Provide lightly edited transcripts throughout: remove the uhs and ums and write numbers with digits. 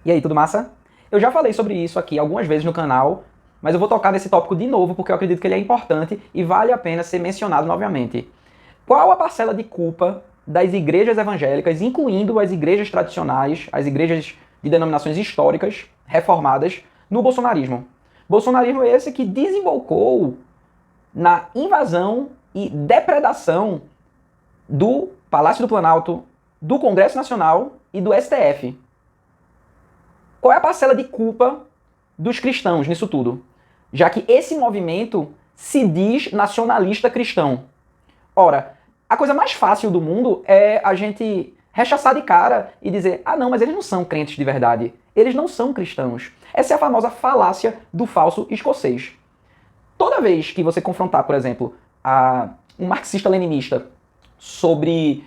E aí, tudo massa? Eu já falei sobre isso aqui algumas vezes no canal, mas eu vou tocar nesse tópico de novo porque eu acredito que ele é importante e vale a pena ser mencionado novamente. Qual a parcela de culpa das igrejas evangélicas, incluindo as igrejas tradicionais, as igrejas de denominações históricas, reformadas, no bolsonarismo? Bolsonarismo é esse que desembocou na invasão e depredação do Palácio do Planalto, do Congresso Nacional e do STF. Qual é a parcela de culpa dos cristãos nisso tudo? Já que esse movimento se diz nacionalista cristão. Ora, a coisa mais fácil do mundo é a gente rechaçar de cara e dizer: ah não, mas eles não são crentes de verdade. Eles não são cristãos. Essa é a famosa falácia do falso escocês. Toda vez que você confrontar, por exemplo, um marxista-leninista sobre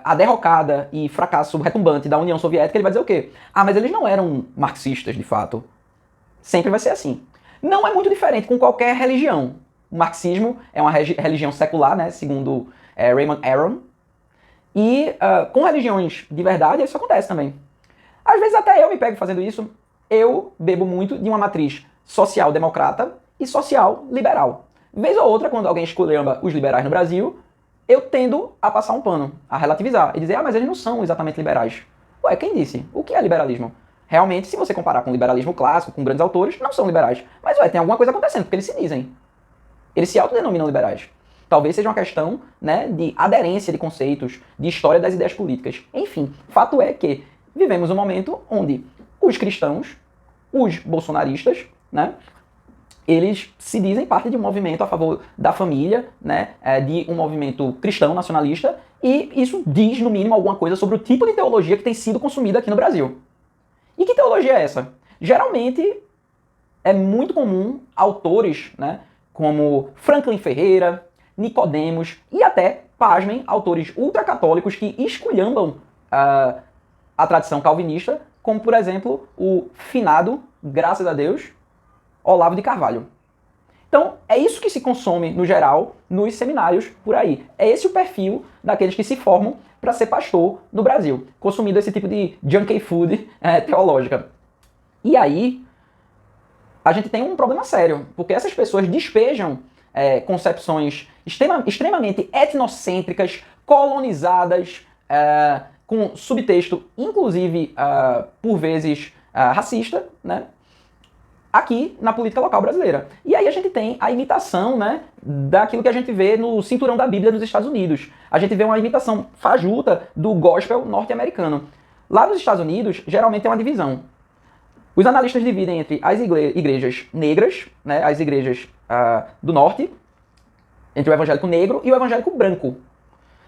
a derrocada e fracasso retumbante da União Soviética, ele vai dizer o quê? Ah, mas eles não eram marxistas, de fato. Sempre vai ser assim. Não é muito diferente com qualquer religião. O marxismo é uma religião secular, né, segundo Raymond Aron. E com religiões de verdade, isso acontece também. Às vezes até eu me pego fazendo isso. Eu bebo muito de uma matriz social-democrata e social-liberal. Vez ou outra, quando alguém esculhamba os liberais no Brasil, eu tendo a passar um pano, a relativizar e dizer: ah, mas eles não são exatamente liberais. Ué, quem disse? O que é liberalismo? Realmente, se você comparar com o liberalismo clássico, com grandes autores, não são liberais. Mas, ué, tem alguma coisa acontecendo, porque eles se dizem. Eles se autodenominam liberais. Talvez seja uma questão, né, de aderência de conceitos, de história das ideias políticas. Enfim, fato é que vivemos um momento onde os cristãos, os bolsonaristas, né, eles se dizem parte de um movimento a favor da família, né, de um movimento cristão nacionalista, e isso diz, no mínimo, alguma coisa sobre o tipo de teologia que tem sido consumida aqui no Brasil. E que teologia é essa? Geralmente é muito comum autores, né, como Franklin Ferreira, Nicodemos e até, pasmem, autores ultracatólicos que esculhambam a tradição calvinista, como, por exemplo, o finado, graças a Deus, Olavo de Carvalho. Então, é isso que se consome, no geral, nos seminários por aí. É esse o perfil daqueles que se formam para ser pastor no Brasil, consumindo esse tipo de junkie food teológica. E aí, a gente tem um problema sério, porque essas pessoas despejam concepções extremamente etnocêntricas, colonizadas, com subtexto, inclusive, por vezes, racista, né? Aqui na política local brasileira. E aí a gente tem a imitação, né, daquilo que a gente vê no cinturão da Bíblia nos Estados Unidos. A gente vê uma imitação fajuta do gospel norte-americano. Lá nos Estados Unidos, geralmente tem uma divisão. Os analistas dividem entre as igrejas negras, né, as igrejas do norte, entre o evangélico negro e o evangélico branco.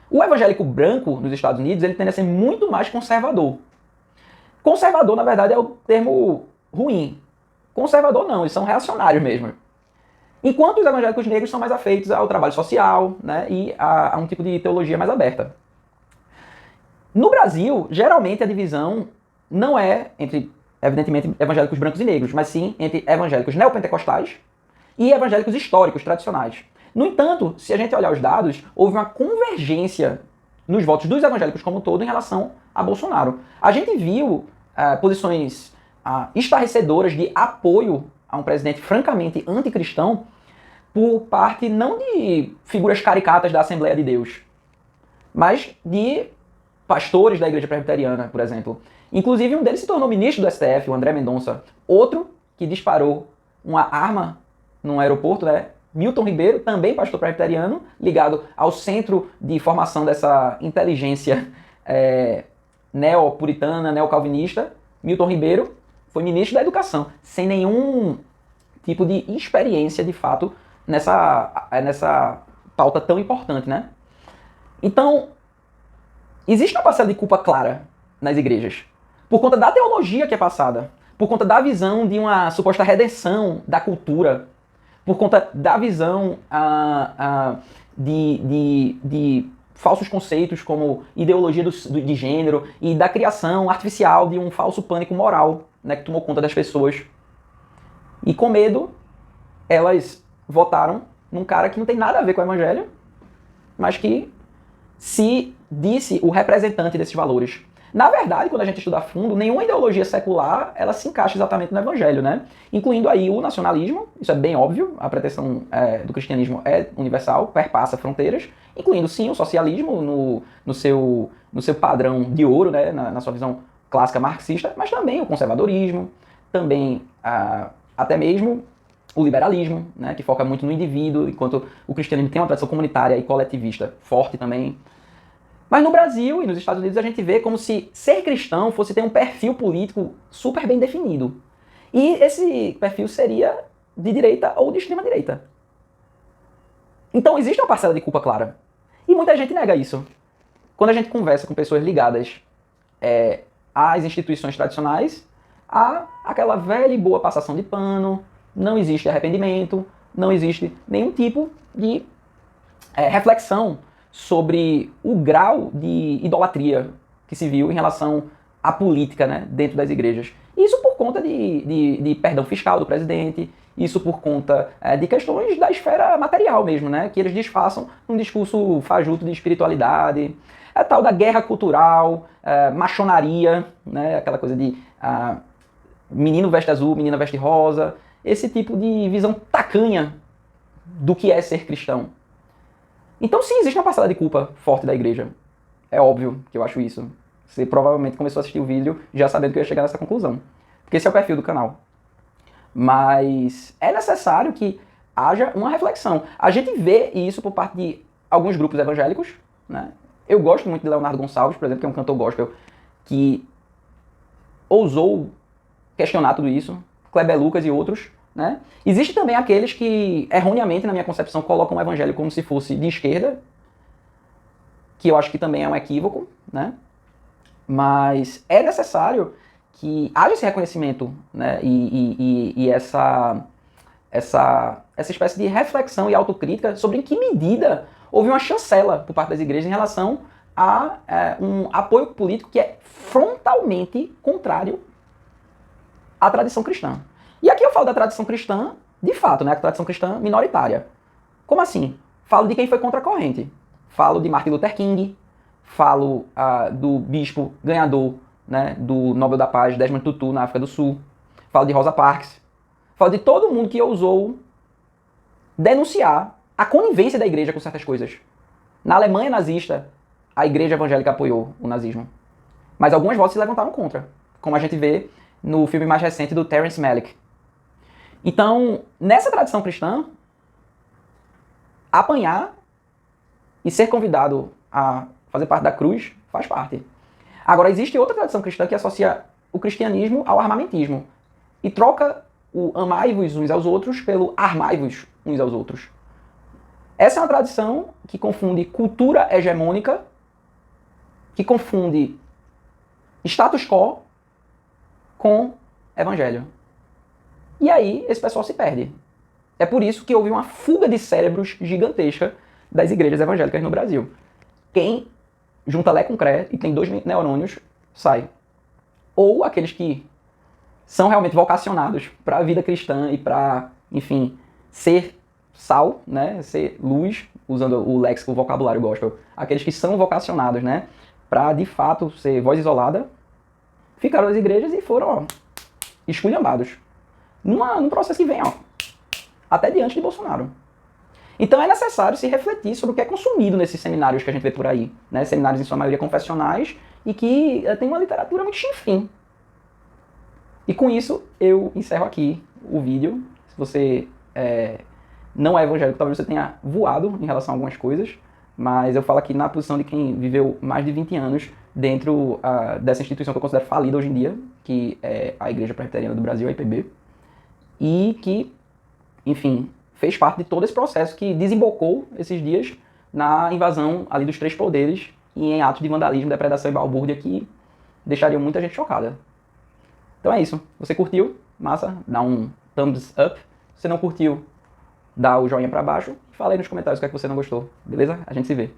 O evangélico branco nos Estados Unidos, ele tende a ser muito mais conservador. Conservador, na verdade, é o termo ruim. Conservador não, eles são reacionários mesmo. Enquanto os evangélicos negros são mais afeitos ao trabalho social, né, e a um tipo de teologia mais aberta. No Brasil, geralmente a divisão não é entre, evidentemente, evangélicos brancos e negros, mas sim entre evangélicos neopentecostais e evangélicos históricos, tradicionais. No entanto, se a gente olhar os dados, houve uma convergência nos votos dos evangélicos como um todo em relação a Bolsonaro. A gente viu posições estarrecedoras de apoio a um presidente francamente anticristão por parte não de figuras caricatas da Assembleia de Deus, mas de pastores da Igreja Presbiteriana, por exemplo. Inclusive, um deles se tornou ministro do STF, o André Mendonça. Outro que disparou uma arma num aeroporto, né? Milton Ribeiro, também pastor presbiteriano, ligado ao centro de formação dessa inteligência neopuritana, neocalvinista. Milton Ribeiro foi ministro da Educação, sem nenhum tipo de experiência, de fato, nessa pauta tão importante, né? Então, existe uma parcela de culpa clara nas igrejas, por conta da teologia que é passada, por conta da visão de uma suposta redenção da cultura, por conta da visão de falsos conceitos como ideologia de gênero e da criação artificial de um falso pânico moral, né, que tomou conta das pessoas. E com medo, elas votaram num cara que não tem nada a ver com o evangelho, mas que se disse o representante desses valores. Na verdade, quando a gente estuda a fundo, nenhuma ideologia secular ela se encaixa exatamente no evangelho, né? Incluindo aí o nacionalismo, isso é bem óbvio, a pretensão do cristianismo é universal, perpassa fronteiras, incluindo sim o socialismo no seu padrão de ouro, né? Na sua visão clássica marxista, mas também o conservadorismo, também até mesmo o liberalismo, né? Que foca muito no indivíduo, enquanto o cristianismo tem uma tradição comunitária e coletivista forte também. Mas no Brasil e nos Estados Unidos a gente vê como se ser cristão fosse ter um perfil político super bem definido. E esse perfil seria de direita ou de extrema direita. Então existe uma parcela de culpa clara. E muita gente nega isso. Quando a gente conversa com pessoas ligadas às instituições tradicionais, há aquela velha e boa passação de pano, não existe arrependimento, não existe nenhum tipo de reflexão sobre o grau de idolatria que se viu em relação à política, né, dentro das igrejas. Isso por conta de perdão fiscal do presidente, isso por conta de questões da esfera material mesmo, né, que eles disfarçam num discurso fajuto de espiritualidade, a tal da guerra cultural, machonaria, né, aquela coisa de menino veste azul, menina veste rosa, esse tipo de visão tacanha do que é ser cristão. Então sim, existe uma parcela de culpa forte da igreja. É óbvio que eu acho isso. Você provavelmente começou a assistir o vídeo já sabendo que eu ia chegar nessa conclusão. Porque esse é o perfil do canal. Mas é necessário que haja uma reflexão. A gente vê isso por parte de alguns grupos evangélicos, né? Eu gosto muito de Leonardo Gonçalves, por exemplo, que é um cantor gospel que ousou questionar tudo isso. Kleber Lucas e outros, né? Existe também aqueles que, erroneamente, na minha concepção, colocam o evangelho como se fosse de esquerda, que eu acho que também é um equívoco, né? Mas é necessário que haja esse reconhecimento, né? E essa espécie de reflexão e autocrítica sobre em que medida houve uma chancela por parte das igrejas em relação a um apoio político que é frontalmente contrário à tradição cristã. E aqui eu falo da tradição cristã, de fato, né? A tradição cristã minoritária. Como assim? Falo de quem foi contra a corrente. Falo de Martin Luther King, falo do bispo ganhador, né, do Nobel da Paz, Desmond Tutu, na África do Sul. Falo de Rosa Parks. Falo de todo mundo que ousou denunciar a conivência da igreja com certas coisas. Na Alemanha nazista, a igreja evangélica apoiou o nazismo. Mas algumas vozes se levantaram contra, como a gente vê no filme mais recente do Terrence Malick. Então, nessa tradição cristã, apanhar e ser convidado a fazer parte da cruz faz parte. Agora, existe outra tradição cristã que associa o cristianismo ao armamentismo e troca o amai-vos uns aos outros pelo armai-vos uns aos outros. Essa é uma tradição que confunde cultura hegemônica, que confunde status quo com evangelho. E aí, esse pessoal se perde. É por isso que houve uma fuga de cérebros gigantesca das igrejas evangélicas no Brasil. Quem junta Lé com Cré e tem 2 neurônios, sai. Ou aqueles que são realmente vocacionados para a vida cristã e para, enfim, ser sal, né, ser luz, usando o léxico, o vocabulário gospel. Aqueles que são vocacionados, né, para de fato ser voz isolada, ficaram nas igrejas e foram, esculhambados. Num processo que vem, até diante de Bolsonaro. Então é necessário se refletir sobre o que é consumido nesses seminários que a gente vê por aí, né? Seminários em sua maioria confessionais e que tem uma literatura muito chinfrim. E com isso eu encerro aqui o vídeo. Se você não é evangélico, talvez você tenha voado em relação a algumas coisas, mas eu falo aqui na posição de quem viveu mais de 20 anos dentro dessa instituição que eu considero falida hoje em dia, que é a Igreja Presbiteriana do Brasil, a IPB, e que, enfim, fez parte de todo esse processo que desembocou esses dias na invasão ali dos 3 poderes e em atos de vandalismo, depredação e balbúrdia que deixariam muita gente chocada. Então é isso. Você curtiu? Massa? Dá um thumbs up. Se não curtiu, dá o joinha pra baixo. Fala aí nos comentários o que é que você não gostou. Beleza? A gente se vê.